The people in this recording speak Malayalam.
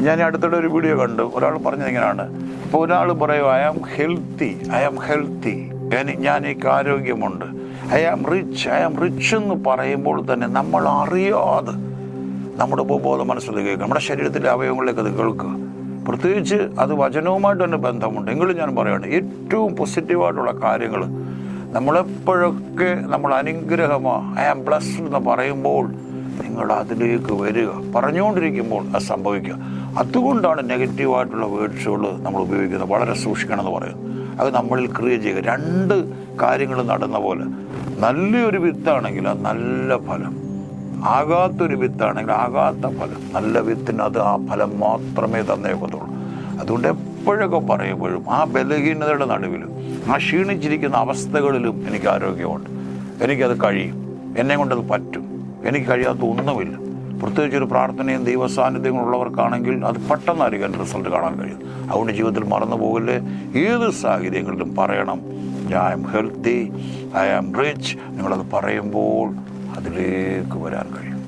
ഞാൻ അടുത്തിടെ ഒരു വീഡിയോ കണ്ടു, ഒരാൾ പറഞ്ഞത് ഇങ്ങനെയാണ്. ഇപ്പോൾ ഒരാൾ പറയും ഐ ആം ഹെൽത്തി, ഞാൻ എനിക്ക് ആരോഗ്യമുണ്ട്, ഐ ആം റിച്ച് എന്ന് പറയുമ്പോൾ തന്നെ നമ്മൾ അറിയാതെ നമ്മുടെ ഉപബോധ മനസ്സിൽ കേൾക്കുക, നമ്മുടെ ശരീരത്തിൻ്റെ അവയവങ്ങളിലേക്ക് അത് കേൾക്കുക. പ്രത്യേകിച്ച് അത് വചനവുമായിട്ട് തന്നെ ബന്ധമുണ്ട്. എങ്കിലും ഞാൻ പറയുകയാണ്, ഏറ്റവും പോസിറ്റീവായിട്ടുള്ള കാര്യങ്ങൾ നമ്മളെപ്പോഴൊക്കെ നമ്മൾ അനുഗ്രഹമാണ്, ഐ ആം ബ്ലെസ്ഡ് എന്ന് പറയുമ്പോൾ നിങ്ങൾ അതിലേക്ക് വരിക. പറഞ്ഞുകൊണ്ടിരിക്കുമ്പോൾ അത് സംഭവിക്കുക. അതുകൊണ്ടാണ് നെഗറ്റീവായിട്ടുള്ള വേർഡ്സുകൾ നമ്മൾ ഉപയോഗിക്കുന്നത്. വളരെ സൂക്ഷിക്കണമെന്ന് പറയുന്നത്. അത് നമ്മളിൽ ക്രിയേറ്റ് ചെയ്യുക. രണ്ട് കാര്യങ്ങൾ നടന്ന പോലെ, നല്ലൊരു വിത്താണെങ്കിൽ അത് നല്ല ഫലം, ആകാത്തൊരു വിത്താണെങ്കിൽ ആകാത്ത ഫലം. നല്ല വിത്തിന് അത് ആ ഫലം മാത്രമേ തന്നേക്കത്തുള്ളൂ. അതുകൊണ്ട് എപ്പോഴൊക്കെ പറയുമ്പോഴും ആ ബലഹീനതയുടെ നടുവിലും ആ ക്ഷീണിച്ചിരിക്കുന്ന അവസ്ഥകളിലും എനിക്ക് ആരോഗ്യമുണ്ട്, എനിക്കത് കഴിയും, എന്നെ കൊണ്ടത് പറ്റും, എനിക്ക് കഴിയാത്ത ഒന്നുമില്ല. പ്രത്യേകിച്ചൊരു പ്രാർത്ഥനയും ദൈവസാന്നിധ്യങ്ങളുള്ളവർക്കാണെങ്കിൽ അത് പെട്ടെന്നായിരിക്കും റിസൾട്ട് കാണാൻ കഴിയും. അതുകൊണ്ട് ജീവിതത്തിൽ മറന്നു പോകില്ലേ, ഏത് സാഹചര്യങ്ങളിലും പറയണം I am healthy, I am rich. നിങ്ങളത് പറയുമ്പോൾ അതിലേക്ക് വരാൻ കഴിയും.